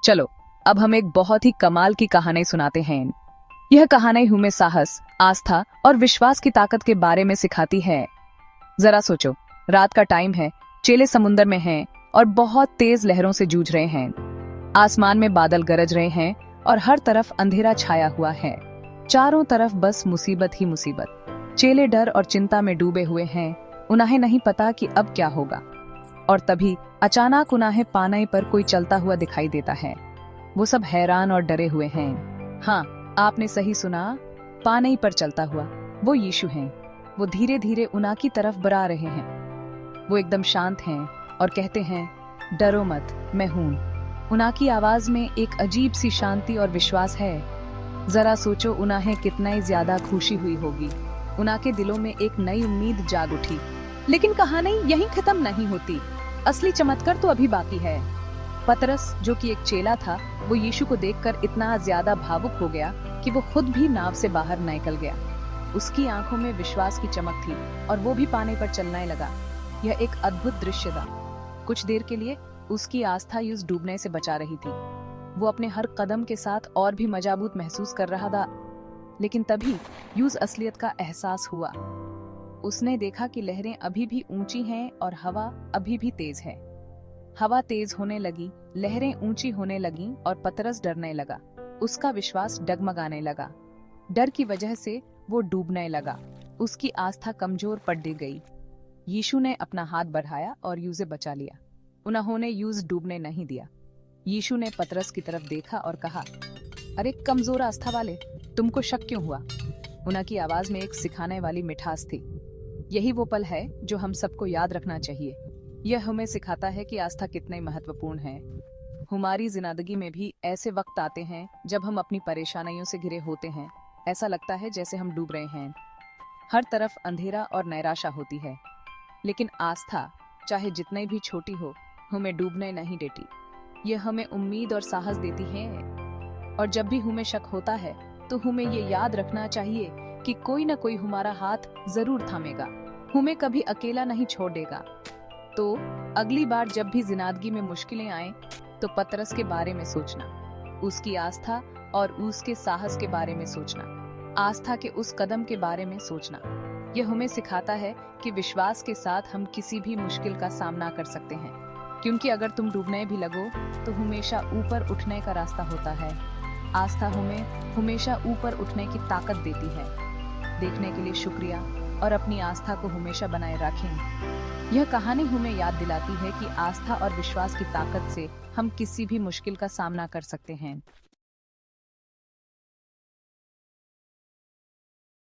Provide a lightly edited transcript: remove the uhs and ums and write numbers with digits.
चलो अब हम एक बहुत ही कमाल की कहानी सुनाते हैं। यह कहानी हमें साहस, आस्था और विश्वास की ताकत के बारे में सिखाती है। जरा सोचो, रात का टाइम है, चेले समुंदर में हैं और बहुत तेज लहरों से जूझ रहे हैं। आसमान में बादल गरज रहे हैं और हर तरफ अंधेरा छाया हुआ है। चारों तरफ बस मुसीबत ही मुसीबत। चेले डर और चिंता में डूबे हुए हैं। उन्हें नहीं पता कि अब क्या होगा। और तभी अचानक उन्हें पानी पर कोई चलता हुआ दिखाई देता है। वो सब हैरान और डरे हुए हैं। हाँ, आपने सही सुना, पानी पर चलता हुआ वो यीशु हैं। वो धीरे धीरे उन्हें की तरफ बढ़ा रहे हैं। वो एकदम शांत हैं और कहते हैं, डरो मत, मैं हूं। उन्हें की आवाज में एक अजीब सी शांति और विश्वास है। जरा सोचो, उन्हें कितना ही ज्यादा खुशी हुई होगी। उन्हें के दिलों में एक नई उम्मीद जाग उठी। लेकिन कहानी यहीं खत्म नहीं होती। असली चमत्कार तो अभी बाकी है। पतरस, जो कि एक चेला था, वो यीशु को देखकर इतना ज्यादा भावुक हो गया कि वो खुद भी नाव से बाहर निकल गया। उसकी आंखों में विश्वास की चमक थी और वो भी पानी पर चलने लगा। यह एक अद्भुत दृश्य था। कुछ देर के लिए उसकी आस्था यूस डूबने से बचा रही थी। वो अपने हर कदम के साथ और भी मजबूत महसूस कर रहा था। लेकिन तभी यूस असलियत का एहसास हुआ। उसने देखा कि लहरें अभी भी ऊंची हैं और हवा अभी भी तेज है। हवा तेज होने लगी, लहरें ऊंची होने लगीं और पतरस डरने लगा। उसका विश्वास डगमगाने लगा। डर की वजह से वो डूबने लगा। उसकी आस्था कमजोर पड़ गई। यीशु ने अपना हाथ बढ़ाया और यूसे बचा लिया। उन्होंने यूस डूबने नहीं दिया। यीशु ने पतरस की तरफ देखा और कहा, अरे कमजोर आस्था वाले, तुमको शक क्यों हुआ? उनकी आवाज में एक सिखाने वाली मिठास थी। यही वो पल है जो हम सबको याद रखना चाहिए। यह हमें सिखाता है कि आस्था कितनी महत्वपूर्ण है। हमारी जिंदगी में भी ऐसे वक्त आते हैं जब हम अपनी परेशानियों से घिरे होते हैं। ऐसा लगता है जैसे हम डूब रहे हैं। हर तरफ अंधेरा और निराशा होती है। लेकिन आस्था, चाहे जितनी भी छोटी हो, हमें डूबने नहीं देती। यह हमें उम्मीद और साहस देती है। और जब भी हमें शक होता है तो हमें ये याद रखना चाहिए कि कोई न कोई हमारा हाथ जरूर थामेगा, हमें कभी अकेला नहीं छोड़ देगा। तो अगली बार जब भी जिंदगी में मुश्किलें आए तो पतरस के बारे में सोचना, उसकी आस्था और उसके साहस के बारे में सोचना, आस्था के उस कदम के बारे में सोचना। यह हमें सिखाता है कि विश्वास के साथ हम किसी भी मुश्किल का सामना कर सकते हैं। क्योंकि अगर तुम डूबने भी लगो तो हमेशा ऊपर उठने का रास्ता होता है। आस्था हमें हमेशा ऊपर उठने की ताकत देती है। देखने के लिए शुक्रिया और अपनी आस्था को हमेशा बनाए रखें। यह कहानी हमें याद दिलाती है कि आस्था और विश्वास की ताकत से हम किसी भी मुश्किल का सामना कर सकते हैं।